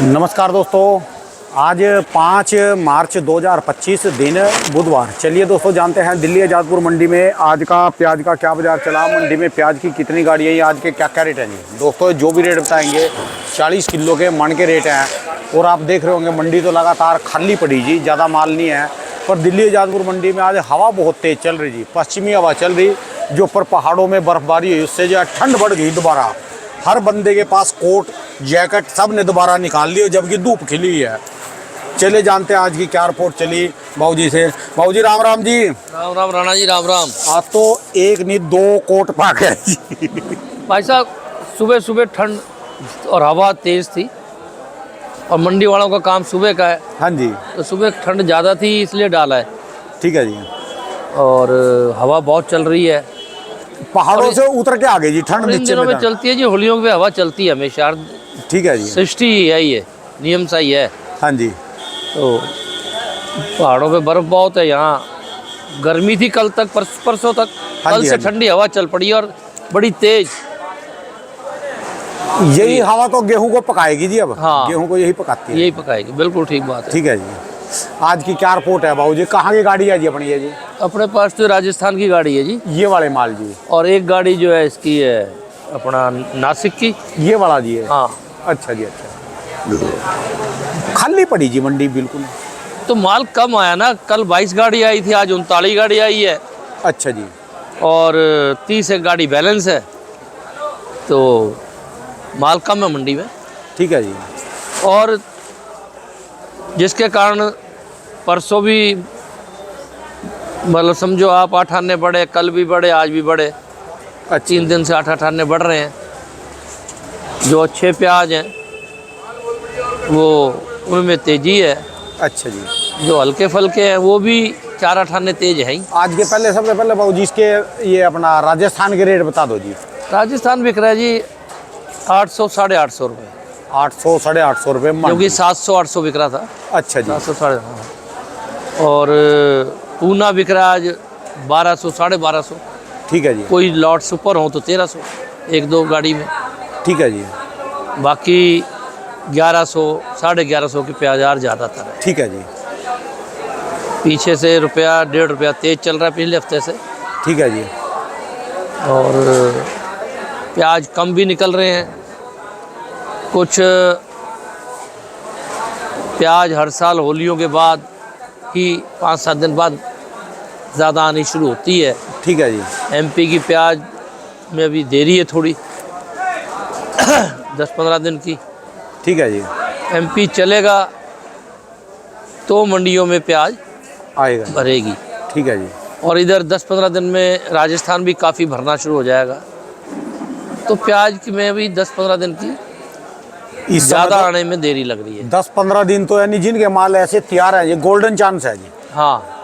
नमस्कार दोस्तों, आज 5 मार्च 2025 दिन बुधवार। चलिए दोस्तों जानते हैं दिल्ली आज़ादपुर मंडी में आज का प्याज का क्या बाजार चला, मंडी में प्याज की कितनी गाड़ियाँ, आज के क्या क्या रेट हैं जी। दोस्तों जो भी रेट बताएंगे 40 किलो के मन के रेट हैं। और आप देख रहे होंगे मंडी तो लगातार खाली पड़ी जी, ज़्यादा माल नहीं है। पर दिल्ली आज़ादपुर मंडी में आज हवा बहुत तेज़ चल रही जी, पश्चिमी हवा चल रही, जो ऊपर पहाड़ों में बर्फबारी हुई उससे जो है ठंड बढ़ गई दोबारा। हर बंदे के पास कोट जैकेट सब ने दोबारा निकाल ली, जबकि धूप खिली है। चले जानते हैं आज की क्या रिपोर्ट चली बाबूजी से। बाबूजी राम राम जी। राम राम राणा जी, राम राम। आज तो एक नहीं 2 कोट पा गए जी। भाई साहब सुबह सुबह ठंड और हवा तेज थी और मंडी वालों का काम सुबह का है। हाँ जी, तो सुबह ठंड ज़्यादा थी इसलिए डाला है। ठीक है जी। और हवा बहुत चल रही है, पहाड़ों से उतर के आ गई जी ठंड इन नीचे दिनों में में। चलती है जी, होलियों पे हवा चलती है हमेशा। ठीक है जी। सृष्टि ही है, ये नियम सा ही है। हाँ जी, तो पहाड़ों पे बर्फ बहुत है, यहाँ गर्मी थी कल तक, परसों तक। हाँ कल जी, से हाँ जी। ठंडी हवा चल पड़ी और बड़ी तेज। यही हवा तो गेहूं को पकाएगी जी। अब हाँ। गेहूं को यही पकाती है। यही पकाएगी, बिल्कुल ठीक बात है। ठीक है जी। आज की क्या रिपोर्ट है बाबूजी, कहाँ की गाड़ी है जी अपनी? है जी अपने पास तो राजस्थान की गाड़ी है जी, ये वाले माल जी, और एक गाड़ी जो है इसकी है अपना नासिक की। ये वाला जी है। हाँ, अच्छा जी, अच्छा। खाली पड़ी जी मंडी बिल्कुल। तो माल कम आया ना, कल 22 गाड़ी आई थी, आज 39 गाड़ी आई है अच्छा जी, और 30 एक गाड़ी बैलेंस है। तो माल कम है मंडी में, ठीक है जी। और जिसके कारण परसों भी मतलब समझो आप 8 आने बढ़े, कल भी बढ़े, आज भी बढ़े। अच्छा 3 दिन से 8 आने बढ़ रहे हैं। जो अच्छे प्याज हैं वो उनमें तेजी है, अच्छा जी। जो हल्के फलके हैं वो भी 4-8 आने तेज है ही। आज के पहले सबसे पहले बाबूजी इसके ये अपना राजस्थान के रेट बता दो जी। राजस्थान बिक रहा है जी 800 साढ़े 800 रुपये, 800 साढ़े 800 रुपये मन। क्योंकि 700-800 बिक रहा था। अच्छा जी, 700 साढ़े, हाँ। और पूना बिक रहा है आज 1200 साढ़े 1200। ठीक है जी, कोई लॉट सुपर हो तो 1300 1-2 गाड़ी में। ठीक है जी, बाकी 1100 साढ़े 1100 की प्याज यार ज़्यादातर है। ठीक है जी, पीछे से रुपया 1.5 रुपया तेज चल रहा है पिछले हफ्ते से, ठीक है जी। और प्याज कम भी निकल रहे हैं। कुछ प्याज हर साल होलियों के बाद ही 5-7 दिन बाद ज़्यादा आनी शुरू होती है। ठीक है जी, एमपी की प्याज में अभी देरी है थोड़ी 10-15 दिन की। ठीक है जी, एमपी चलेगा तो मंडियों में प्याज आएगा। भरेगी, ठीक है जी। और इधर 10-15 दिन में राजस्थान भी काफ़ी भरना शुरू हो जाएगा। तो प्याज की में भी 10-15 दिन की इस ज़्यादा आने में देरी लग रही है। 10-15 दिन तो यानी जिनके माल ऐसे तैयार है, ये गोल्डन चांस है जी। हाँ,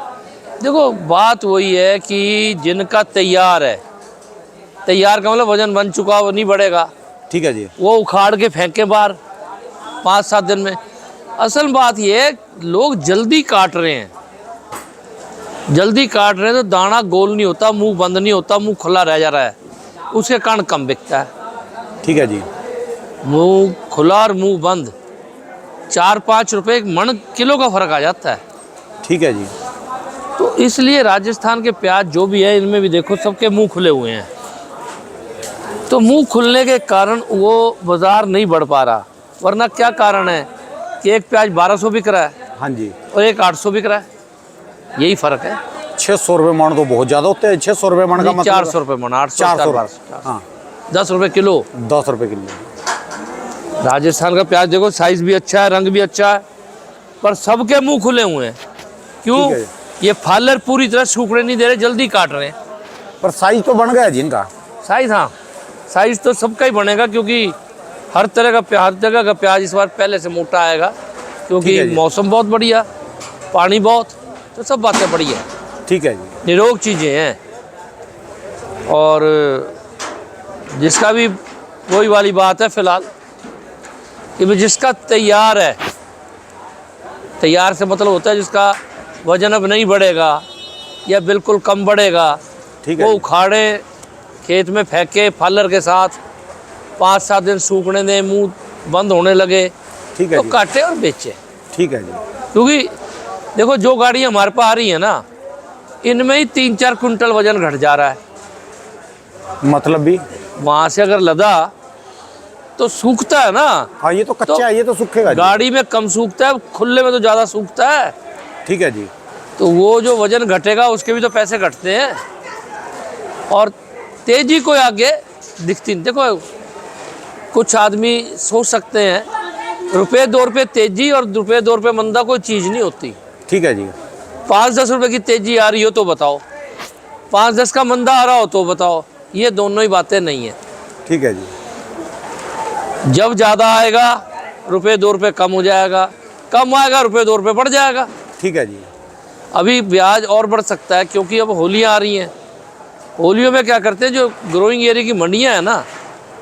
देखो बात वही है कि जिनका तैयार है, तैयार का मतलब वजन बन चुका वो नहीं बढ़ेगा, ठीक है जी, वो उखाड़ के फेंके बाहर 5-7 दिन में। असल बात ये है लोग जल्दी काट रहे हैं, जल्दी काट रहे हैं तो दाना गोल नहीं होता, मुंह बंद नहीं होता, मुंह खुला रह जा रहा है, उसके कारण कम बिकता है। ठीक है जी, मुंह खुला और मुंह बंद 4-5 रुपये मन किलो का फर्क आ जाता है। ठीक है जी, तो इसलिए राजस्थान के प्याज जो भी है इनमें भी देखो सबके मुंह खुले हुए हैं। तो मुंह खुलने के कारण वो बाजार नहीं बढ़ पा रहा, वरना क्या कारण है कि एक प्याज 1200 बिक रहा है हाँ जी। और एक 800 बिक रहा है, यही फर्क है। 600 रुपये मन तो बहुत ज़्यादा होते हैं। 600 रुपये मन का मतलब 400 रुपये मन, 800 400। हाँ, 10 रुपये किलो। 10 रुपये किलो। राजस्थान का प्याज देखो साइज भी अच्छा है, रंग भी अच्छा है, पर सबके मुंह खुले हुए हैं। क्यों? ठीक है। ये फालर पूरी तरह सूखने नहीं दे रहे, जल्दी काट रहे हैं। पर साइज तो बन गया जी इनका। साइज, हाँ साइज तो सबका ही बनेगा, क्योंकि हर तरह का हर जगह का प्याज इस बार पहले से मोटा आएगा, ठीक क्योंकि है जी। मौसम बहुत बढ़िया, पानी बहुत, तो सब बातें बढ़िया, ठीक है जी, निरोग चीज़ें हैं। और जिसका भी वही वाली बात है फिलहाल कि भाई जिसका तैयार है, तैयार से मतलब होता है जिसका वजन अब नहीं बढ़ेगा या बिल्कुल कम बढ़ेगा, ठीक वो है। उखाड़े खेत में फेंके फालर के साथ, 5-7 दिन सूखने दें, मुंह बंद होने लगे, ठीक है तो जी। काटे और बेचे। ठीक है जी। क्योंकि देखो जो गाड़ी हमारे पास आ रही है ना, इनमें ही 3-4 कुंटल वजन घट जा रहा है। मतलब भी? वहाँ से अगर लदा तो सूखता है ना, हाँ ये तो कच्चा है, ये तो सूखेगा जी। गाड़ी में कम सूखता है, खुले में तो ज़्यादा सूखता है। ठीक है जी। तो वो जो वजन घटेगा उसके भी तो पैसे घटते हैं। और तेजी को आगे दिखती नहीं। देखो कुछ आदमी सोच सकते हैं रुपये 2 रुपये तेजी और रुपये 2 रुपये मंदा कोई चीज़ नहीं होती। ठीक है जी। 5-10 रुपये की तेजी आ रही हो तो बताओ, 5-10 का मंदा आ रहा हो तो बताओ, ये दोनों ही बातें नहीं है। ठीक है जी। जब ज़्यादा आएगा रुपये 2 रुपये कम हो जाएगा, कम आएगा रुपये 2 रुपये बढ़ जाएगा। ठीक है जी। अभी ब्याज और बढ़ सकता है क्योंकि अब होलियाँ आ रही हैं। होलियों में क्या करते हैं, जो ग्रोइंग एरिया की मंडियाँ हैं ना,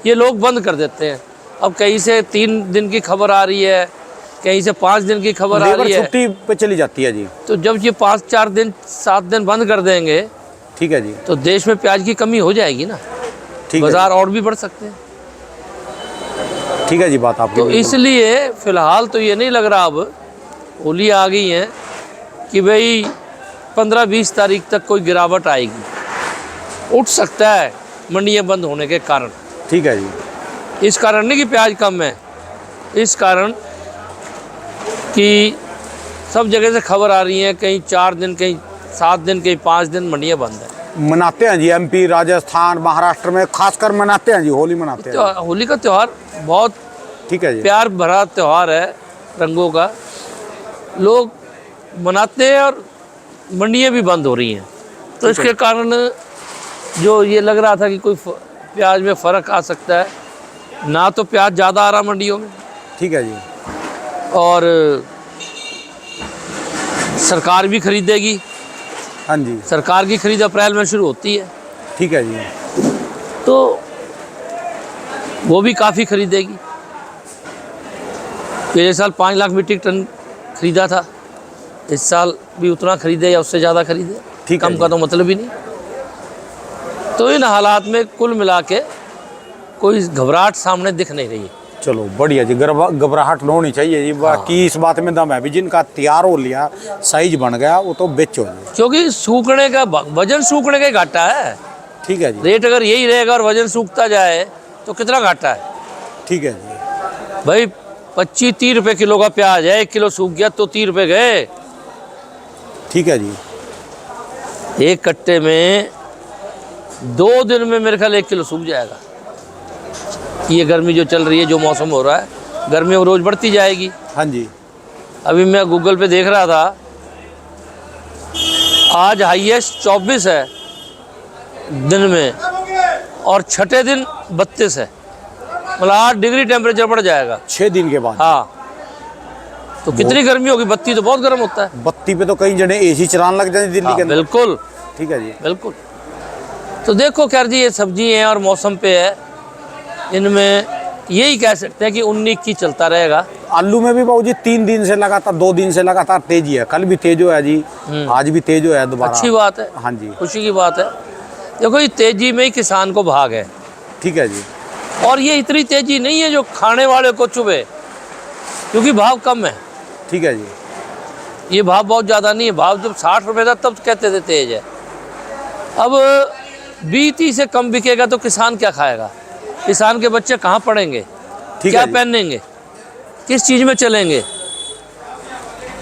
ये लोग बंद कर देते हैं। अब कहीं से 3 दिन की खबर आ रही है, कहीं से 5 दिन की खबर आ लेबर रही है। छुट्टी पे चली जाती है जी। तो जब ये 5-4 दिन 7 दिन बंद कर देंगे, ठीक है जी। तो देश में प्याज की कमी हो जाएगी ना, ठीक है बाजार और भी बढ़ सकते हैं। ठीक है जी, बात आपकी तो बिल्कुल। इसलिए फ़िलहाल तो ये नहीं लग रहा अब होली आ गई है कि भाई 15-20 तारीख तक कोई गिरावट आएगी। उठ सकता है मंडियाँ बंद होने के कारण। ठीक है जी। इस कारण नहीं कि प्याज कम है, इस कारण कि सब जगह से खबर आ रही है, कहीं 4 दिन, कहीं 7 दिन, कहीं 5 दिन मंडियाँ बंद है। मनाते हैं जी, एमपी, राजस्थान, महाराष्ट्र में खासकर मनाते हैं जी, होली मनाते हैं। होली का त्यौहार बहुत ठीक है जी। प्यार भरा त्यौहार है, रंगों का। लोग मनाते हैं और मंडियाँ भी बंद हो रही हैं। तो इसके कारण जो ये लग रहा था कि कोई प्याज में फ़र्क आ सकता है, ना तो प्याज ज़्यादा आ रहा मंडियों में, ठीक है जी। और सरकार भी खरीदेगी। हाँ जी। सरकार की खरीद अप्रैल में शुरू होती है, ठीक है जी। तो वो भी काफ़ी खरीदेगी। पिछले साल 5 लाख मीट्रिक टन खरीदा था, इस साल भी उतना खरीदे या उससे ज़्यादा खरीदे, ठीक है कम जी। का तो मतलब ही नहीं। तो इन हालात में कुल मिला के कोई घबराहट सामने दिख नहीं रही है। चलो बढ़िया जी, घबराहट न होनी चाहिए जी। बाकी इस बात में दम है भी, जिनका तैयार हो लिया, साइज बन गया, वो तो बेचो जी। क्योंकि सूखने का वजन सूखने का ही घाटा है। ठीक है जी। रेट अगर यही रहेगा और वजन सूखता जाए तो कितना घाटा है ठीक है जी। भाई। 25-30 रुपये किलो का प्याज है, 1 किलो सूख गया तो 30 रुपये गए। ठीक है जी। एक कट्टे में 2 दिन में मेरे ख्याल 1 किलो सूख जाएगा। ये गर्मी जो चल रही है, जो मौसम हो रहा है, गर्मी रोज़ बढ़ती जाएगी। हाँ जी। अभी मैं गूगल पे देख रहा था, आज हाईएस्ट 24 है दिन में और छठे दिन 32 है, मतलब 8 डिग्री टेम्परेचर बढ़ जाएगा 6 दिन के बाद। हाँ, तो कितनी गर्मी होगी। बत्ती तो बहुत गर्म होता है। बत्ती पे तो कई जने एसी चलाने लग जाए दिल्ली हाँ, के अंदर। बिल्कुल ठीक है जी। बिल्कुल। तो देखो खैर जी, ये सब्जी है और मौसम पे है, इनमें यही कह सकते हैं कि 19-21 चलता रहेगा। आलू में भी बाबूजी 3 दिन से लगातार, 2 दिन से लगातार तेजी है। कल भी तेज है जी, आज भी तेज है दोबारा। अच्छी बात है, हाँ जी। खुशी की बात है। देखो ये तेजी में ही किसान को भाग है। ठीक है जी। और ये इतनी तेजी नहीं है जो खाने वाले को चुभे, क्योंकि भाव कम है। ठीक है जी। ये भाव बहुत ज़्यादा नहीं है। भाव जब 60 रुपये था तब कहते थे तेज है। अब 20-30 से कम बिकेगा तो किसान क्या खाएगा? किसान के बच्चे कहाँ पढ़ेंगे, ठीक क्या है जी। पहनेंगे, किस चीज़ में चलेंगे?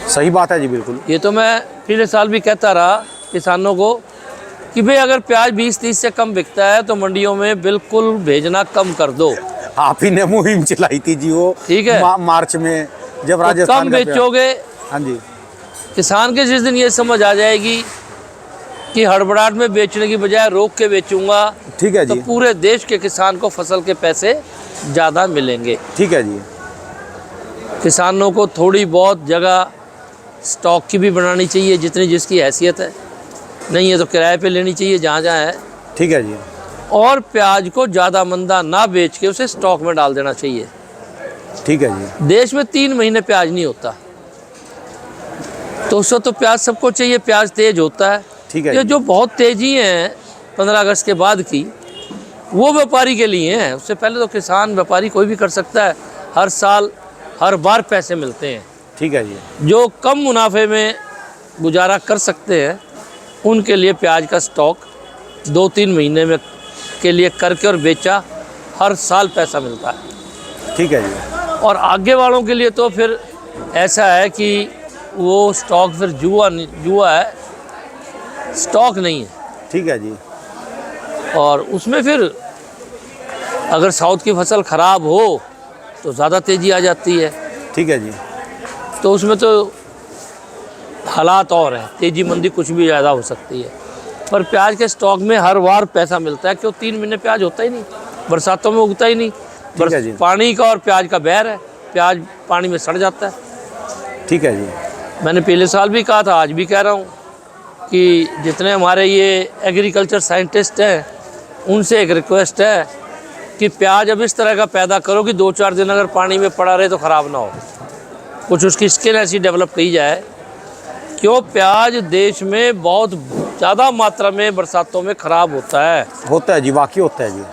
सही बात है जी, बिल्कुल। ये तो मैं पिछले साल भी कहता रहा किसानों को कि भाई अगर प्याज 20-30 से कम बिकता है तो मंडियों में बिल्कुल भेजना कम कर दो। आप ही ने मुहिम चलाई थी जी वो, ठीक है। मार्च में जब तो राजस्थान कम का बेचोगे, हाँ जी। किसान के जिस दिन ये समझ आ जाएगी कि हड़बड़ाहट में बेचने की बजाय रोक के बेचूंगा, ठीक है तो जी। पूरे देश के किसान को फसल के पैसे ज़्यादा मिलेंगे। ठीक है जी। किसानों को थोड़ी बहुत जगह स्टॉक की भी बनानी चाहिए, जितनी जिसकी हैसियत है। नहीं है तो किराए पे लेनी चाहिए जहाँ जहाँ है। ठीक है जी। और प्याज को ज़्यादा मंदा ना बेच के उसे स्टॉक में डाल देना चाहिए। ठीक है जी। देश में 3 महीने प्याज नहीं होता, तो उसको तो प्याज सबको चाहिए, प्याज तेज होता है। ठीक है ये जी। जो बहुत तेज़ी है 15 अगस्त के बाद की, वो व्यापारी के लिए हैं। उससे पहले तो किसान व्यापारी कोई भी कर सकता है। हर साल हर बार पैसे मिलते हैं। ठीक है जी। जो कम मुनाफे में गुजारा कर सकते हैं उनके लिए प्याज का स्टॉक 2-3 महीने में के लिए करके और बेचा, हर साल पैसा मिलता है। ठीक है जी। और आगे वालों के लिए तो फिर ऐसा है कि वो स्टॉक फिर जुआ है, स्टॉक नहीं है। ठीक है जी। और उसमें फिर अगर साउथ की फसल ख़राब हो तो ज़्यादा तेज़ी आ जाती है। ठीक है जी। तो उसमें तो हालात और है, तेज़ी मंदी कुछ भी ज़्यादा हो सकती है। पर प्याज के स्टॉक में हर बार पैसा मिलता है, क्यों 3 महीने प्याज होता ही नहीं, बरसातों में उगता ही नहीं। है जी। पानी का और प्याज का बैर है, प्याज पानी में सड़ जाता है। ठीक है जी। मैंने पिछले साल भी कहा था, आज भी कह रहा हूँ कि जितने हमारे ये एग्रीकल्चर साइंटिस्ट हैं उनसे एक रिक्वेस्ट है कि प्याज अब इस तरह का पैदा करो कि 2-4 दिन अगर पानी में पड़ा रहे तो ख़राब ना हो, कुछ उसकी स्किन ऐसी डेवलप की जाए। क्यों प्याज देश में बहुत ज़्यादा मात्रा में बरसातों में ख़राब होता है जी, वाकई होता है जी।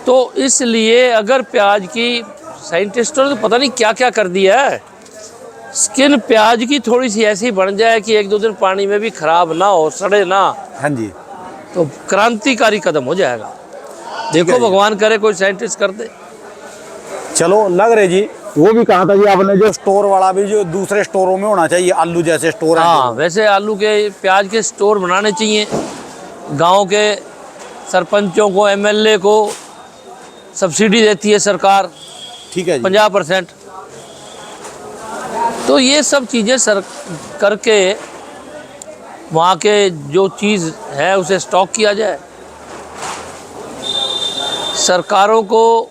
तो इसलिए अगर प्याज की साइंटिस्टों ने तो पता नहीं क्या क्या कर दिया है, स्किन प्याज की थोड़ी सी ऐसी बन जाए कि 1-2 दिन पानी में भी ख़राब ना हो, सड़े ना, हाँ जी। तो क्रांतिकारी कदम हो जाएगा। देखो भगवान करे कोई साइंटिस्ट कर दे। चलो लग रहे जी, वो भी कहा था जी आपने, जो स्टोर वाला भी जो दूसरे स्टोरों में होना चाहिए, आलू जैसे स्टोर है। हाँ, वैसे आलू के प्याज के स्टोर बनाने चाहिए। गांव के सरपंचों को, एमएलए को सब्सिडी देती है सरकार। ठीक है जी। 50%। तो ये सब चीज़ें सर करके वहाँ के जो चीज़ है उसे स्टॉक किया जाए। सरकारों को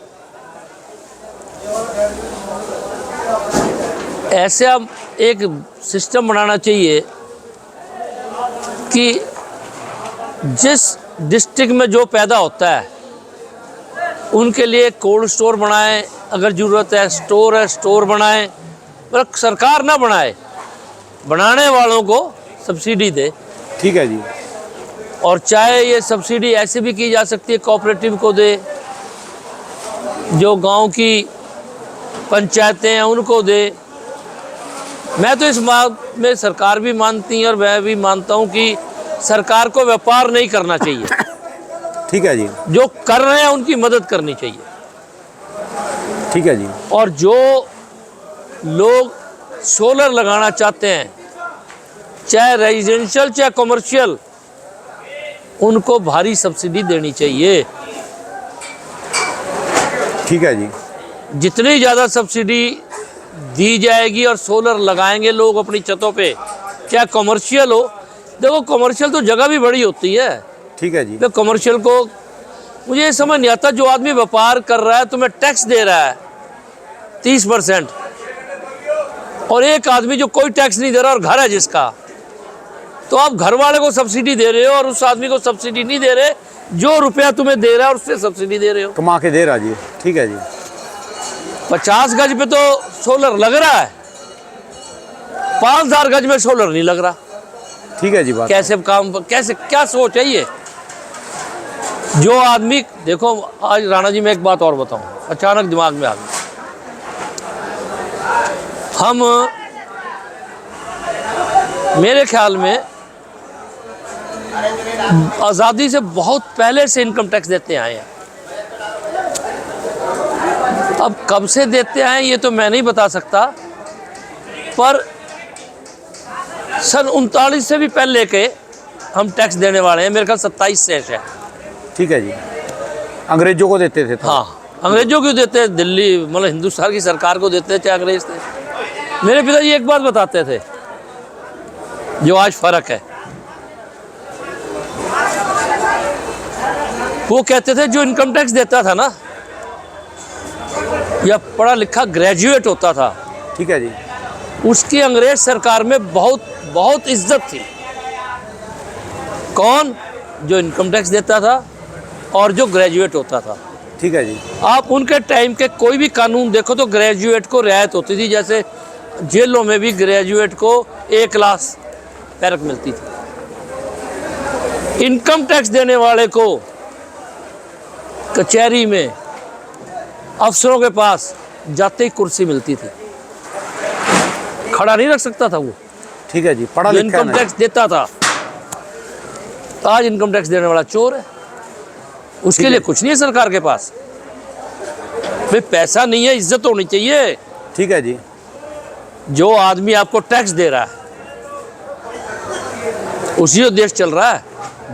ऐसा एक सिस्टम बनाना चाहिए कि जिस डिस्ट्रिक्ट में जो पैदा होता है उनके लिए कोल्ड स्टोर बनाएं, अगर ज़रूरत है स्टोर बनाएं, पर सरकार ना बनाए, बनाने वालों को सब्सिडी दे। ठीक है जी। और चाहे ये सब्सिडी ऐसे भी की जा सकती है, कोऑपरेटिव को दे, जो गांव की पंचायतें हैं उनको दे। मैं तो इस बात में सरकार भी मानती है और मैं भी मानता हूं कि सरकार को व्यापार नहीं करना चाहिए। ठीक है जी। जो कर रहे हैं उनकी मदद करनी चाहिए। ठीक है जी। और जो लोग सोलर लगाना चाहते हैं, चाहे रेजिडेंशियल चाहे कमर्शियल, उनको भारी सब्सिडी देनी चाहिए। ठीक है जी। जितनी ज़्यादा सब्सिडी दी जाएगी और सोलर लगाएंगे लोग अपनी छतों पे, चाहे कमर्शियल हो। देखो कमर्शियल तो जगह भी बड़ी होती है। ठीक है जी। तो कमर्शियल को मुझे ये समझ नहीं आता, जो आदमी व्यापार कर रहा है तुम्हें टैक्स दे रहा है 30%, और एक आदमी जो कोई टैक्स नहीं दे रहा और घर है जिसका, तो आप घर वाले को सब्सिडी दे रहे हो और उस आदमी को सब्सिडी नहीं दे रहे, जो रुपया तुम्हें दे रहा है उससे सब्सिडी दे रहे हो, कमा के दे रहा जी। ठीक है जी। 50 गज पे तो सोलर लग रहा है, 5000 गज में सोलर नहीं लग रहा। ठीक है जी। बात कैसे काम, कैसे क्या सोच है ये? जो आदमी, देखो आज राणा जी मैं एक बात और बताऊं, अचानक दिमाग में आ गई। हम, मेरे ख्याल में आज़ादी से बहुत पहले से इनकम टैक्स देते आए हैं। अब कब से देते आए ये तो मैं नहीं बता सकता, पर सन 39 से भी पहले के हम टैक्स देने वाले हैं। मेरे ख्याल 27 से है। ठीक है जी। अंग्रेजों को देते थे तो। हाँ, अंग्रेजों क्यों देते हैं? दिल्ली मतलब हिंदुस्तान की सरकार को देते थे, चाहे अंग्रेज थे। मेरे पिताजी एक बात बताते थे जो आज फर्क है। वो कहते थे जो इनकम टैक्स देता था ना, या पढ़ा लिखा ग्रेजुएट होता था, ठीक है जी, उसकी अंग्रेज सरकार में बहुत बहुत इज्जत थी। कौन? जो इनकम टैक्स देता था और जो ग्रेजुएट होता था। ठीक है जी। आप उनके टाइम के कोई भी कानून देखो तो ग्रेजुएट को रियायत होती थी। जैसे जेलों में भी ग्रेजुएट को A क्लास बैरक मिलती थी। इनकम टैक्स देने वाले को कचहरी में अफसरों के पास जाते ही कुर्सी मिलती थी। खड़ा नहीं रख सकता था वो, ठीक है जी, पढ़ा जो लिखा इनकम नहीं। टैक्स देता था। आज इनकम टैक्स देने वाला चोर है, उसके लिए कुछ नहीं है सरकार के पास। भाई पैसा नहीं है, इज्जत होनी चाहिए। ठीक है जी, जो आदमी आपको टैक्स दे रहा है उसी को देश चल रहा है।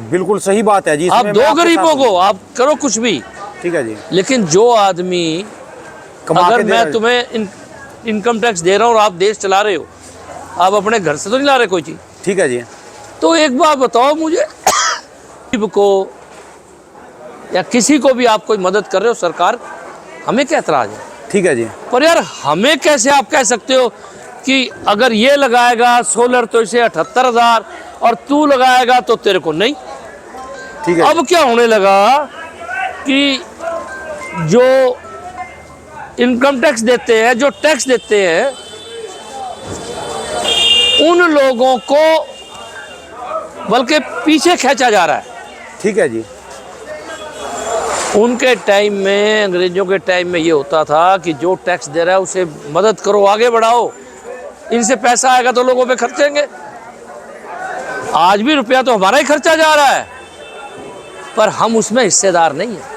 बिल्कुल सही बात है जी। आप इसमें मैं दो आपके गरीबों साथ हूँ। को, आप करो कुछ भी, ठीक है जी, लेकिन जो आदमी, कमा अगर के दे मैं रहे- तुम्हें इनकम टैक्स दे रहा हूँ और आप देश चला रहे हो, आप अपने घर से तो नहीं ला रहे कोई चीज़। ठीक है जी, तो एक बात बताओ मुझे, गरीब को या किसी को भी आप कोई मदद कर रहे हो सरकार, हमें क्या एतराज़ है? ठीक है जी, पर यार हमें कैसे आप कह सकते हो कि अगर ये लगाएगा सोलर तो इसे 78,000 और तू लगाएगा तो तेरे को नहीं। ठीक है। अब क्या होने लगा कि जो इनकम टैक्स देते हैं, जो टैक्स देते हैं, उन लोगों को बल्कि पीछे खींचा जा रहा है। ठीक है जी, उनके टाइम में, अंग्रेजों के टाइम में ये होता था कि जो टैक्स दे रहा है उसे मदद करो, आगे बढ़ाओ, इनसे पैसा आएगा तो लोगों पे खर्चेंगे। आज भी रुपया तो हमारा ही खर्चा जा रहा है, पर हम उसमें हिस्सेदार नहीं है,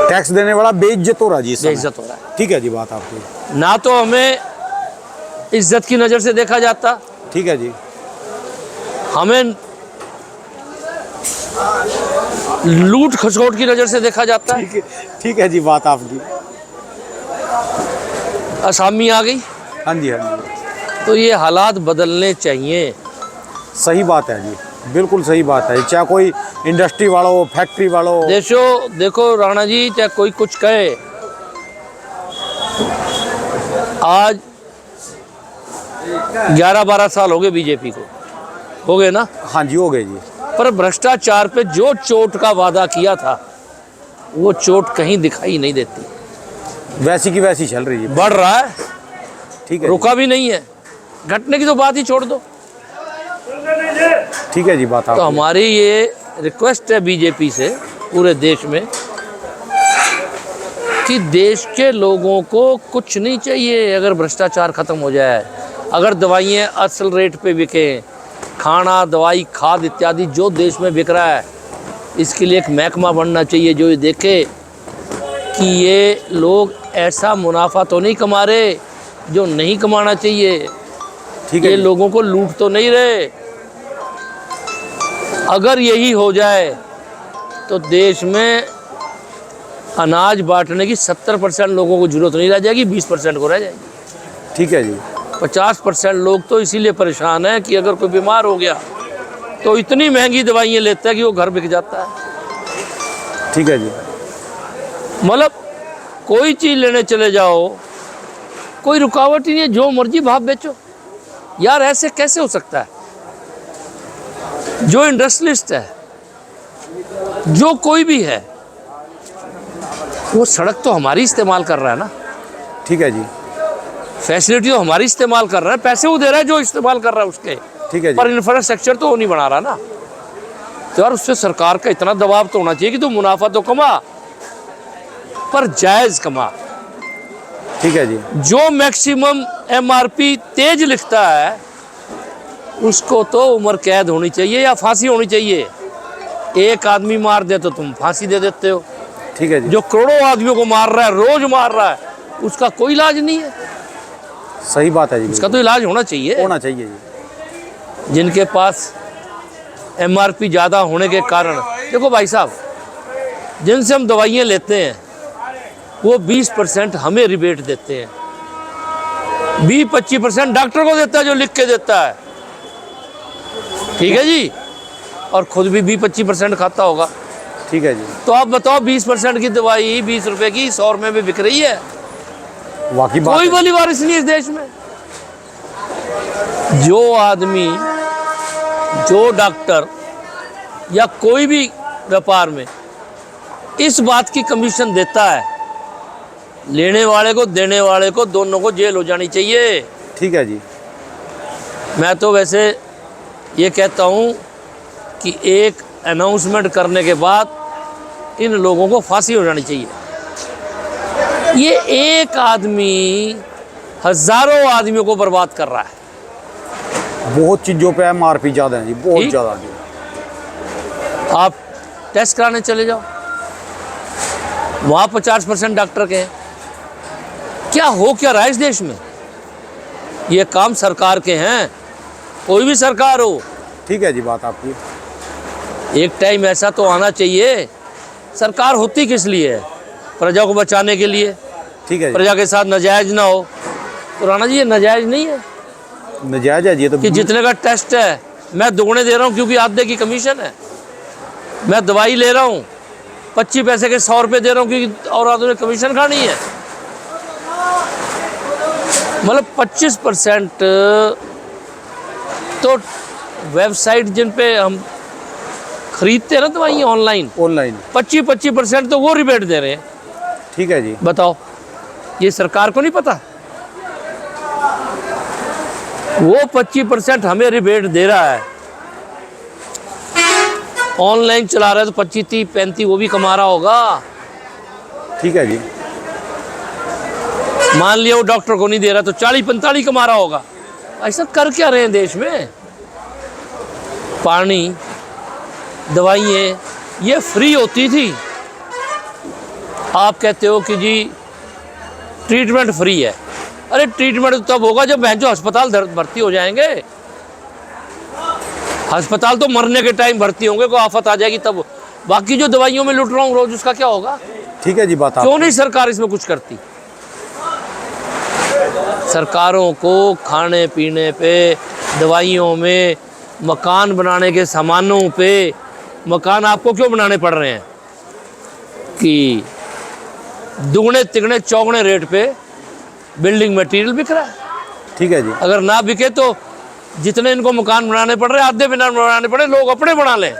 टैक्स देने वाला बेइज्जत हो रहा जी इस समय। बेइज्जत हो रहा है। ठीक है जी, बात आपकी। ना तो हमें इज्जत की नज़र से देखा जाता, ठीक है जी, हमें लूट खसोट की नज़र से देखा जाता है। ठीक है जी, बात आपकी। असामी आ गई, हाँ जी, हाँ जी, तो ये हालात बदलने चाहिए। सही बात है जी, बिल्कुल सही बात है। चाहे कोई इंडस्ट्री वाला हो, फैक्ट्री वाला हो। देखो राणा जी, चाहे कोई कुछ कहे, आज 11-12 साल हो गए बीजेपी को, हो गए ना? हाँ जी, हो गए जी। पर भ्रष्टाचार पे जो चोट का वादा किया था वो चोट कहीं दिखाई नहीं देती, वैसी की वैसी चल रही है। बढ़ रहा है, ठीक है, रुका भी नहीं है। घटने की तो बात ही छोड़ दो। ठीक है जी, बात तो आपकी। हमारी ये रिक्वेस्ट है बीजेपी से पूरे देश में कि देश के लोगों को कुछ नहीं चाहिए अगर भ्रष्टाचार खत्म हो जाए, अगर दवाइयाँ असल रेट पे बिकें, खाना, दवाई, खाद इत्यादि जो देश में बिक रहा है, इसके लिए एक महकमा बनना चाहिए जो ये देखे कि ये लोग ऐसा मुनाफा तो नहीं कमा रहे जो नहीं कमाना चाहिए, ठीक है ये जी। लोगों को लूट तो नहीं रहे। अगर यही हो जाए तो देश में अनाज बांटने की 70% लोगों को जरूरत नहीं रह जाएगी, 20% को रह जाएगी। ठीक है जी, 50% लोग तो इसीलिए परेशान हैं कि अगर कोई बीमार हो गया तो इतनी महंगी दवाइयाँ लेता है कि वो घर बिक जाता है। ठीक है जी, मतलब कोई चीज़ लेने चले जाओ, कोई रुकावट ही नहीं है, जो मर्जी भाव बेचो। यार ऐसे कैसे हो सकता है? जो इंडस्ट्रियलिस्ट है, जो कोई भी है, वो सड़क तो हमारी इस्तेमाल कर रहा है ना, ठीक है जी, फैसिलिटी तो हमारी इस्तेमाल कर रहा है, पैसे वो दे रहा है जो इस्तेमाल कर रहा है उसके, ठीक है पर जी, इंफ्रास्ट्रक्चर तो वो नहीं बना रहा ना। तो यार उससे सरकार का इतना दबाव तो होना चाहिए कि तू मुनाफा तो कमा, पर जायज़ कमा। ठीक है जी, जो मैक्सिमम एमआरपी तेज लिखता है उसको तो उम्र कैद होनी चाहिए या फांसी होनी चाहिए। एक आदमी मार दे तो तुम फांसी दे देते हो, ठीक है जी, जो करोड़ों आदमियों को मार रहा है, रोज मार रहा है, उसका कोई इलाज नहीं है। सही बात है जी, उसका तो इलाज होना चाहिए। होना चाहिए जी। जिनके पास एमआरपी ज़्यादा होने के कारण, देखो भाई साहब, जिनसे हम दवाइयाँ लेते हैं वो 20% हमें रिबेट देते हैं, 20-25% डॉक्टर को देता है जो लिख के देता है, ठीक है जी, और खुद भी 20-25% खाता होगा। ठीक है जी, तो आप बताओ 20% की दवाई 20 रुपए की 100 रुपए में बिक रही है। वाकई बात कोई है। भली वारिस नहीं इस देश में। जो आदमी, जो डॉक्टर या कोई भी व्यापार में इस बात की कमीशन देता है, लेने वाले को देने वाले को दोनों को जेल हो जानी चाहिए। ठीक है जी, मैं तो वैसे ये कहता हूँ कि एक अनाउंसमेंट करने के बाद इन लोगों को फांसी हो जानी चाहिए। ये एक आदमी हजारों आदमियों को बर्बाद कर रहा है। बहुत चीज़ों पे MRP ज़्यादा है जी, बहुत ठीक। ज़्यादा जी। आप टेस्ट कराने चले जाओ, वहाँ 50% डॉक्टर के हैं। क्या हो क्या रहा है इस देश में? ये काम सरकार के हैं, कोई भी सरकार हो। ठीक है जी बात आपकी। एक टाइम ऐसा तो आना चाहिए, सरकार होती किस लिए है? प्रजा को बचाने के लिए, ठीक है जी। प्रजा के साथ नाजायज ना हो। तो राणा जी ये नाजायज नहीं है नजायज है जी ये तो। कि जितने का टेस्ट है मैं दोगुने दे रहा हूँ, क्योंकि आधे की कमीशन है। मैं दवाई ले रहा हूँ 25 पैसे के 100 रुपये दे रहा हूँ, क्योंकि और आधे ने कमीशन खानी है। मतलब 25% तो वेबसाइट जिन पे हम खरीदते हैं ना दवाइयाँ ऑनलाइन, ऑनलाइन 25% तो वो रिबेट दे रहे हैं। ठीक है जी। बताओ, ये सरकार को नहीं पता? वो 25% हमें रिबेट दे रहा है, ऑनलाइन चला रहा है तो 25, 30, 35 वो भी कमा रहा होगा। ठीक है जी। मान लिया वो डॉक्टर को नहीं दे रहा तो 40-45 कमा रहा होगा। ऐसा कर क्या रहे हैं देश में? पानी, दवाइयाँ ये फ्री होती थी, आप कहते हो कि जी ट्रीटमेंट फ्री है। अरे ट्रीटमेंट तब होगा जब बहन जो अस्पताल भर्ती हो जाएंगे। अस्पताल तो मरने के टाइम भर्ती होंगे, कोई आफत आ जाएगी तब। बाकी जो दवाइयों में लूट रहा हूँ रोज, उसका क्या होगा? ठीक है जी बात क्यों नहीं सरकार इसमें कुछ करती? सरकारों को खाने पीने पे, दवाइयों में, मकान बनाने के सामानों पे, मकान आपको क्यों बनाने पड़ रहे हैं कि दुगने तिगने चौगने रेट पे बिल्डिंग मटेरियल बिक रहा है। ठीक है जी। अगर ना बिके तो जितने इनको मकान बनाने पड़ रहे हैं आधे बिना बनाने पड़े, लोग अपने बना लें।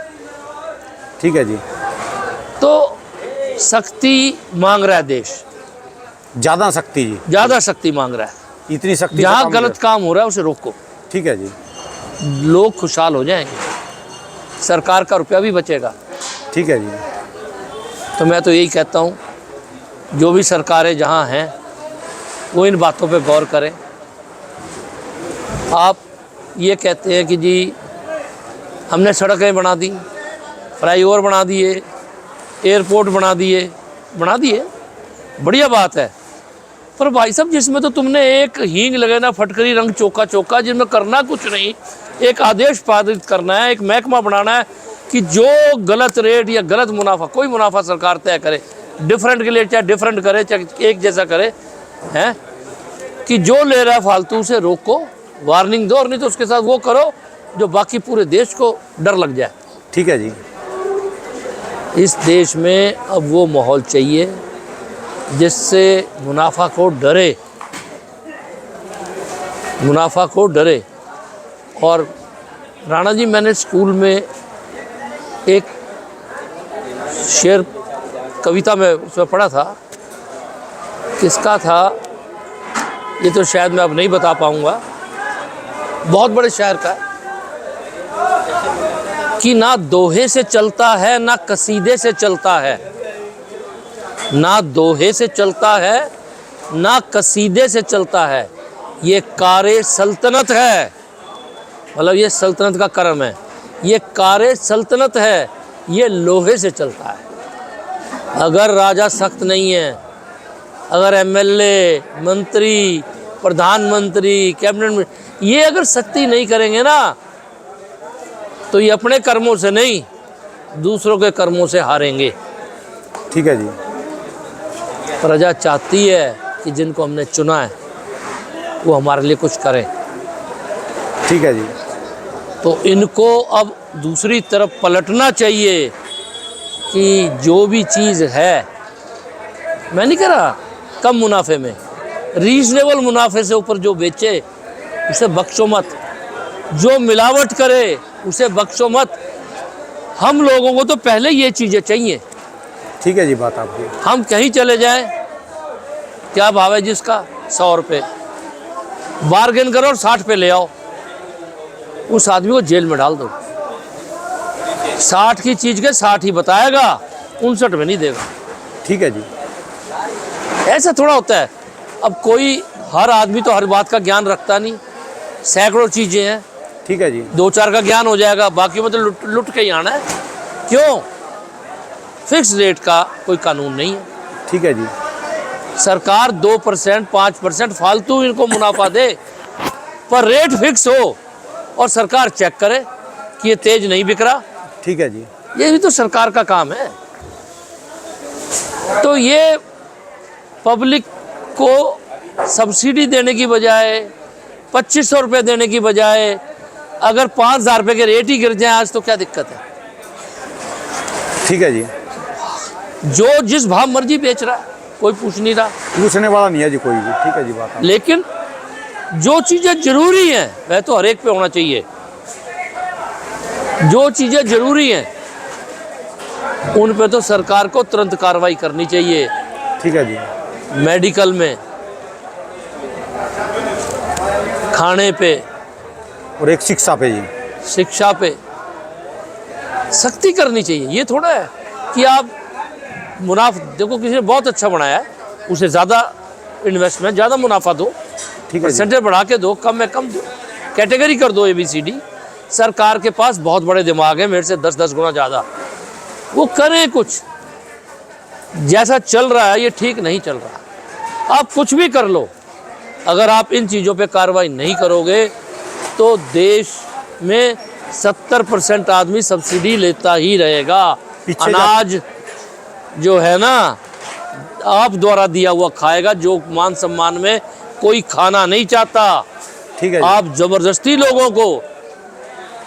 ठीक है जी। तो सख्ती मांग रहा है देश, ज़्यादा सख्ती जी, ज़्यादा सख्ती मांग रहा है। इतनी सख्ती से जहाँ काम गलत काम हो रहा है उसे रोको, ठीक है जी। लोग खुशहाल हो जाएंगे, सरकार का रुपया भी बचेगा। ठीक है जी। तो मैं तो यही कहता हूँ, जो भी सरकारें जहाँ हैं वो इन बातों पे गौर करें। आप ये कहते हैं कि जी हमने सड़कें बना दी, फ्लाईओवर बना दिए, एयरपोर्ट बना दिए, बढ़िया बात है। पर भाई साहब जिसमें तो तुमने एक हींग लगाना, फटकरी, रंग चौका चौका, जिसमें करना कुछ नहीं, एक आदेश पारित करना है, एक महकमा बनाना है कि जो गलत रेट या गलत मुनाफा, कोई मुनाफा सरकार तय करे, डिफरेंट के लिए चाहे डिफरेंट करे चाहे एक जैसा करे, हैं कि जो ले रहा है फालतू से रोको, वार्निंग दो, और नहीं तो उसके साथ वो करो जो बाकी पूरे देश को डर लग जाए। ठीक है जी। इस देश में अब वो माहौल चाहिए जिससे मुनाफा को डरे। और राणा जी, मैंने स्कूल में एक शेर, कविता में उसमें पढ़ा था, किसका था ये तो शायद मैं अब नहीं बता पाऊंगा, बहुत बड़े शायर का, कि ना दोहे से चलता है ना कसीदे से चलता है, ना दोहे से चलता है ना कसीदे से चलता है, ये कारे सल्तनत है। मतलब ये सल्तनत का कर्म है, ये कारे सल्तनत है, ये लोहे से चलता है। अगर राजा सख्त नहीं है, अगर एमएलए, मंत्री, प्रधानमंत्री, कैबिनेट ये अगर सख्ती नहीं करेंगे ना, तो ये अपने कर्मों से नहीं दूसरों के कर्मों से हारेंगे। ठीक है जी। प्रजा चाहती है कि जिनको हमने चुना है वो हमारे लिए कुछ करें। ठीक है जी। तो इनको अब दूसरी तरफ पलटना चाहिए कि जो भी चीज़ है, मैं नहीं कह रहा कम मुनाफे में, रीजनेबल मुनाफे से ऊपर जो बेचे उसे बख्शो मत, जो मिलावट करे उसे बख्शो मत। हम लोगों को तो पहले ये चीज़ें चाहिए। ठीक है जी बात आपकी। हम कहीं चले जाएं, क्या भाव है जिसका 100 रुपये, बार्गेन करो और 60 पे ले आओ, उस आदमी को जेल में डाल दो। 60 की चीज़ के 60 ही बताएगा, 59 में नहीं देगा। ठीक है जी। ऐसा थोड़ा होता है। अब कोई हर आदमी तो हर बात का ज्ञान रखता नहीं, सैकड़ों चीज़ें हैं, ठीक है जी। 2-4 का ज्ञान हो जाएगा, बाकी में तो लुट के ही आना है। क्यों? फिक्स रेट का कोई कानून नहीं है। ठीक है जी। सरकार 2% 5% फालतू इनको मुनाफा दे, पर रेट फिक्स हो और सरकार चेक करे कि ये तेज नहीं बिक रहा। ठीक है जी। ये भी तो सरकार का काम है। तो ये पब्लिक को सब्सिडी देने की बजाय 2500 रुपये देने की बजाय अगर 5000 रुपये के रेट ही गिर जाए आज तो क्या दिक्कत है? ठीक है जी। जो जिस भाव मर्जी बेच रहा है, कोई पूछ नहीं रहा, पूछने वाला नहीं है जी कोई भी। ठीक है जी बात। लेकिन जो चीज़ें जरूरी हैं वह तो हर एक पे होना चाहिए। जो चीज़ें जरूरी हैं उन पे तो सरकार को तुरंत कार्रवाई करनी चाहिए। ठीक है जी। मेडिकल में, खाने पे और एक शिक्षा पे जी। शिक्षा पे सख्ती करनी चाहिए। ये थोड़ा है कि आप मुनाफा देखो, किसी ने बहुत अच्छा बनाया है उसे ज़्यादा इन्वेस्टमेंट, ज़्यादा मुनाफा दो, ठीक है जी। परसेंटेज बढ़ा के दो, कम में कम दो, कैटेगरी कर दो ABCD। सरकार के पास बहुत बड़े दिमाग है, मेरे से 10-10 गुना ज़्यादा, वो करें कुछ। जैसा चल रहा है ये ठीक नहीं चल रहा। आप कुछ भी कर लो, अगर आप इन चीज़ों पे कार्रवाई नहीं करोगे तो देश में 70% आदमी सब्सिडी लेता ही रहेगा। अनाज जो है ना आप द्वारा दिया हुआ खाएगा, जो मान सम्मान में कोई खाना नहीं चाहता। ठीक है जी। आप जबरदस्ती लोगों को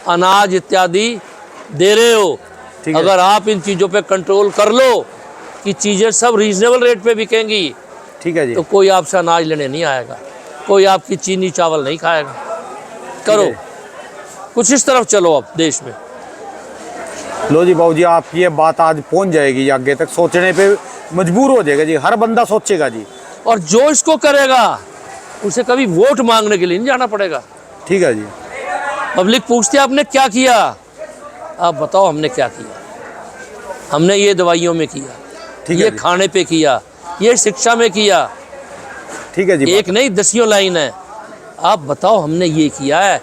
अनाज इत्यादि दे रहे हो। ठीक है। अगर आप इन चीज़ों पे कंट्रोल कर लो कि चीज़ें सब रीजनेबल रेट पे बिकेंगी, ठीक है जी। तो कोई आपसे अनाज लेने नहीं आएगा, कोई आपकी चीनी चावल नहीं खाएगा। करो कुछ इस तरफ चलो अब देश में। लो जी बाबू जी, आपकी ये बात आज पहुंच जाएगी, आगे तक सोचने पे मजबूर हो जाएगा जी, हर बंदा सोचेगा जी। और जो इसको करेगा उसे कभी वोट मांगने के लिए नहीं जाना पड़ेगा। ठीक है जी। पब्लिक पूछती है आपने क्या किया, आप बताओ हमने क्या किया। हमने ये दवाइयों में किया, ठीक है ये जी। खाने पे किया, ये शिक्षा में किया। ठीक है जी। एक नहीं दसियों लाइन है, आप बताओ हमने ये किया है।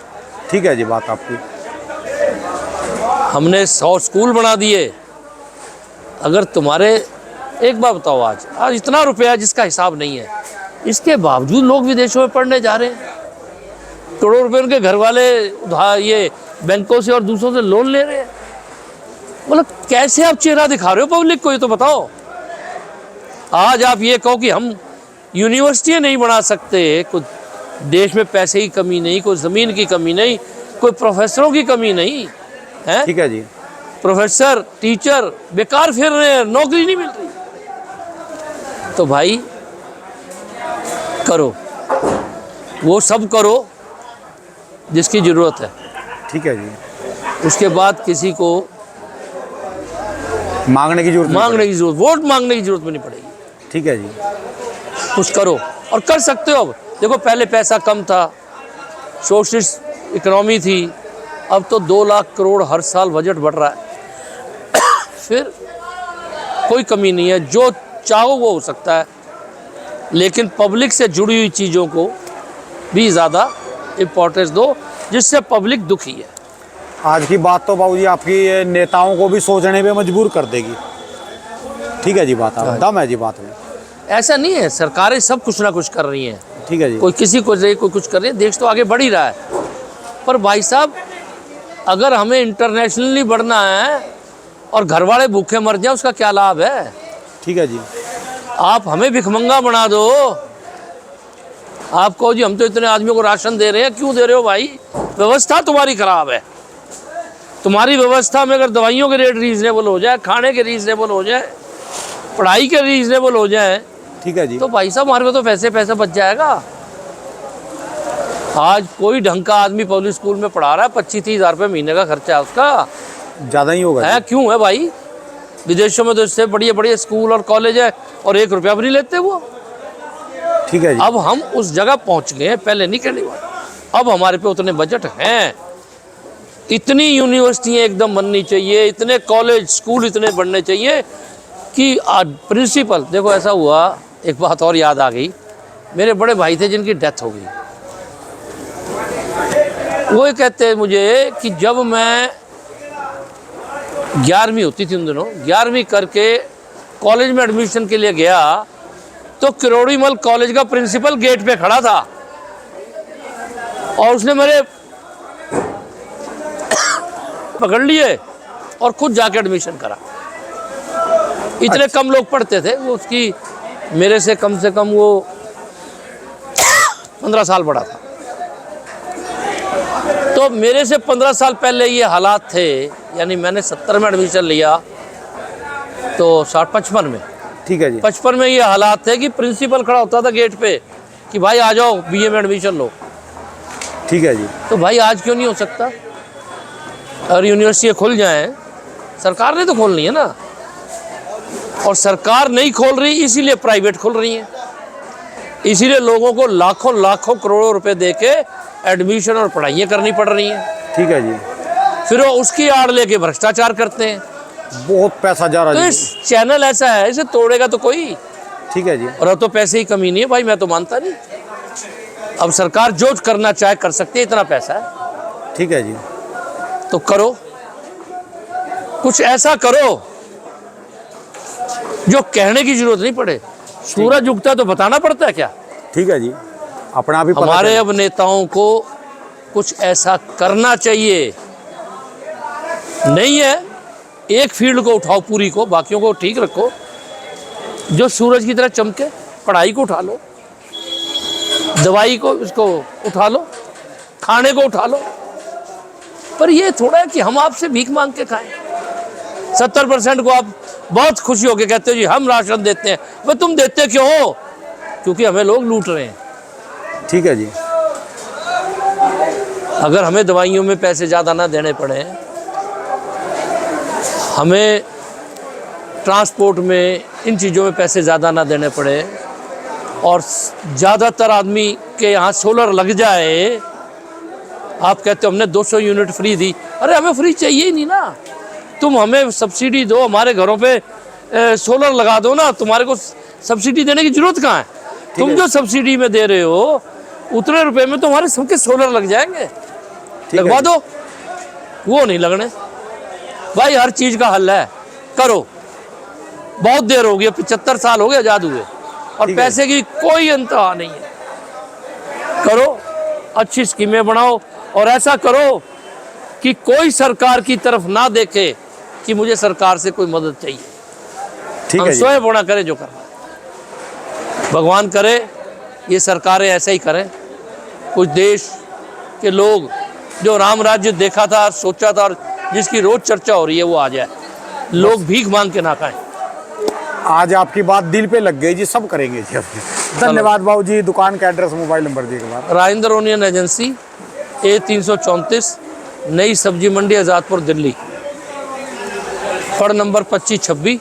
ठीक है जी बात आपकी। हमने 100 स्कूल बना दिए। अगर तुम्हारे, एक बात बताओ, आज इतना रुपया जिसका हिसाब नहीं है, इसके बावजूद लोग विदेशों में पढ़ने जा रहे हैं। करोड़ों रुपए उनके घर वाले उधार ये बैंकों से और दूसरों से लोन ले रहे हैं। मतलब कैसे आप चेहरा दिखा रहे हो पब्लिक को, ये तो बताओ। आज आप ये कहो कि हम यूनिवर्सिटियाँ नहीं बना सकते, कुछ देश में पैसे की कमी नहीं, कोई ज़मीन की कमी नहीं, कोई प्रोफेसरों की कमी नहीं है। ठीक है जी। प्रोफेसर टीचर बेकार फिर रहे हैं, नौकरी नहीं मिल रही। तो भाई करो, वो सब करो जिसकी ज़रूरत है। ठीक है जी। उसके बाद किसी को मांगने की जरूरत वोट मांगने की जरूरत भी नहीं पड़ेगी। ठीक है जी। कुछ करो और कर सकते हो। अब देखो, पहले पैसा कम था, सोशलिस्ट इकोनॉमी थी, अब तो 2 लाख करोड़ हर साल बजट बढ़ रहा है। फिर कोई कमी नहीं है, जो चाहो वो हो सकता है, लेकिन पब्लिक से जुड़ी हुई चीज़ों को भी ज़्यादा इम्पोर्टेंस दो, जिससे पब्लिक दुखी है। आज की बात तो बाबूजी आपकी नेताओं को भी सोचने पे मजबूर कर देगी। ठीक है जी बात, आप दम है जी बात में। ऐसा नहीं है, सरकारें सब कुछ ना कुछ कर रही हैं। ठीक है जी। कोई किसी को दे, कोई कुछ कर रही है, देश तो आगे बढ़ ही रहा है। पर भाई साहब, अगर हमें इंटरनेशनली बढ़ना है और घर वाले भूखे मर जाए, उसका क्या लाभ है? ठीक है जी। आप हमें भिखमंगा बना दो। आप कहो जी हम तो इतने आदमियों को राशन दे रहे हैं, क्यों दे रहे हो भाई? व्यवस्था तुम्हारी खराब है। तुम्हारी व्यवस्था में अगर दवाइयों के रेट रीजनेबल हो जाए, खाने के रीजनेबल हो जाए, पढ़ाई के रीजनेबल हो जाए, ठीक है जी। तो भाई साहब हमारे को तो पैसा बच जाएगा। आज कोई ढंग का आदमी पब्लिक स्कूल में पढ़ा रहा है, 25-30 हज़ार रुपये महीने का खर्चा है उसका। ज़्यादा ही होगा है, क्यों है भाई? विदेशों में तो इससे बढ़िया स्कूल और कॉलेज है और 1 रुपया भी नहीं लेते वो। ठीक है जी। अब हम उस जगह पहुंच गए हैं, पहले नहीं करने वाले। अब हमारे पे उतने बजट हैं, इतनी यूनिवर्सिटियाँ एकदम बननी चाहिए, इतने कॉलेज स्कूल इतने बनने चाहिए कि प्रिंसिपल, देखो ऐसा हुआ, एक बात और याद आ गई। मेरे बड़े भाई थे जिनकी डेथ हो गई। वो ये कहते हैं मुझे कि जब मैं 11वीं होती थी उन दिनों, 11वीं करके कॉलेज में एडमिशन के लिए गया तो किरोड़ीमल कॉलेज का प्रिंसिपल गेट पे खड़ा था और उसने मेरे पकड़ लिए और खुद जाके एडमिशन करा। इतने कम लोग पढ़ते थे, वो उसकी मेरे से कम वो 15 साल बड़ा था। तो मेरे से 15 साल पहले ये हालात थे, यानी मैंने 70 में एडमिशन लिया तो 55 में, ठीक है जी, 55 में ये हालात थे कि प्रिंसिपल खड़ा होता था गेट पे कि भाई आ जाओ बीए में एडमिशन लो। ठीक है जी। तो भाई आज क्यों नहीं हो सकता? और यूनिवर्सिटी खुल जाएं, सरकार ने तो खोलनी है ना, और सरकार नहीं खोल रही इसीलिए प्राइवेट खोल रही है, इसीलिए लोगों को लाखों लाखों करोड़ों रुपए दे के एडमिशन और पढ़ाइयाँ करनी पड़ रही हैं। ठीक है जी। फिर वो उसकी आड़ लेके भ्रष्टाचार करते हैं। बहुत पैसा जा रहा तो है इस चैनल ऐसा है, इसे तोड़ेगा तो कोई। ठीक है जी। और अब तो पैसे की कमी नहीं है भाई, मैं तो मानता नहीं। अब सरकार जो करना चाहे कर सकती है, इतना पैसा है। ठीक है जी। तो करो, कुछ ऐसा करो जो कहने की जरूरत नहीं पड़े। सूरज उगता है तो बताना पड़ता है क्या? ठीक है जी, अपना भी हमारे अब नेताओं को कुछ ऐसा करना चाहिए। नहीं है, एक फील्ड को उठाओ पूरी को, बाकियों को ठीक रखो, जो सूरज की तरह चमके। पढ़ाई को उठा लो, दवाई को इसको उठा लो, खाने को उठा लो। पर ये थोड़ा है कि हम आपसे भीख मांग के खाएं। 70% को आप बहुत खुशी होकर कहते हो जी हम राशन देते हैं। वह तुम देते क्यों हो? क्योंकि हमें लोग लूट रहे हैं। ठीक है जी। अगर हमें दवाइयों में पैसे ज़्यादा ना देने पड़े, हमें ट्रांसपोर्ट में इन चीज़ों में पैसे ज़्यादा ना देने पड़े, और ज़्यादातर आदमी के यहाँ सोलर लग जाए। आप कहते हो हमने 200 यूनिट फ्री दी। अरे हमें फ्री चाहिए ही नहीं ना, तुम हमें सब्सिडी दो, हमारे घरों पे सोलर लगा दो ना। तुम्हारे को सब्सिडी देने की जरूरत कहाँ है? तुम जो सब्सिडी में दे रहे हो उतने रुपए में तो हमारे सबके सोलर लग जाएंगे। लगवा दो। वो नहीं लगने भाई, हर चीज का हल है, करो। बहुत देर हो गई, 75 साल हो गए आजाद हुए, और पैसे की कोई इंतहा नहीं है। करो, अच्छी स्कीमें बनाओ, और ऐसा करो कि कोई सरकार की तरफ ना देखे कि मुझे सरकार से कोई मदद चाहिए। ठीक हम है जी। स्वयं होना करें जो करना है। भगवान करे ये सरकारें ऐसे ही करें। कुछ देश के लोग जो राम राज्य देखा था, सोचा था, और जिसकी रोज चर्चा हो रही है, वो आ जाए। लोग भीख मांग के ना खाएं। आज आपकी बात दिल पे लग गई जी, सब करेंगे जी। धन्यवाद बाबू जी। दुकान का एड्रेस, मोबाइल नंबर दी एक बार। राजेंद्र ओनियन एजेंसी, A334, नई सब्जी मंडी, आज़ादपुर, दिल्ली। फड़ नंबर 2526।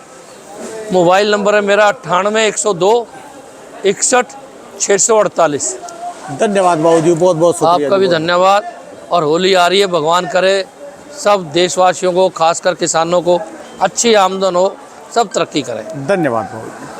मोबाइल नंबर है मेरा 98 102 61 648। धन्यवाद बाबू जी, बहुत बहुत शुक्रिया। आपका भी धन्यवाद। और होली आ रही है, भगवान करे सब देशवासियों को, खासकर किसानों को अच्छी आमदन हो, सब तरक्की करें। धन्यवाद बाबू जी।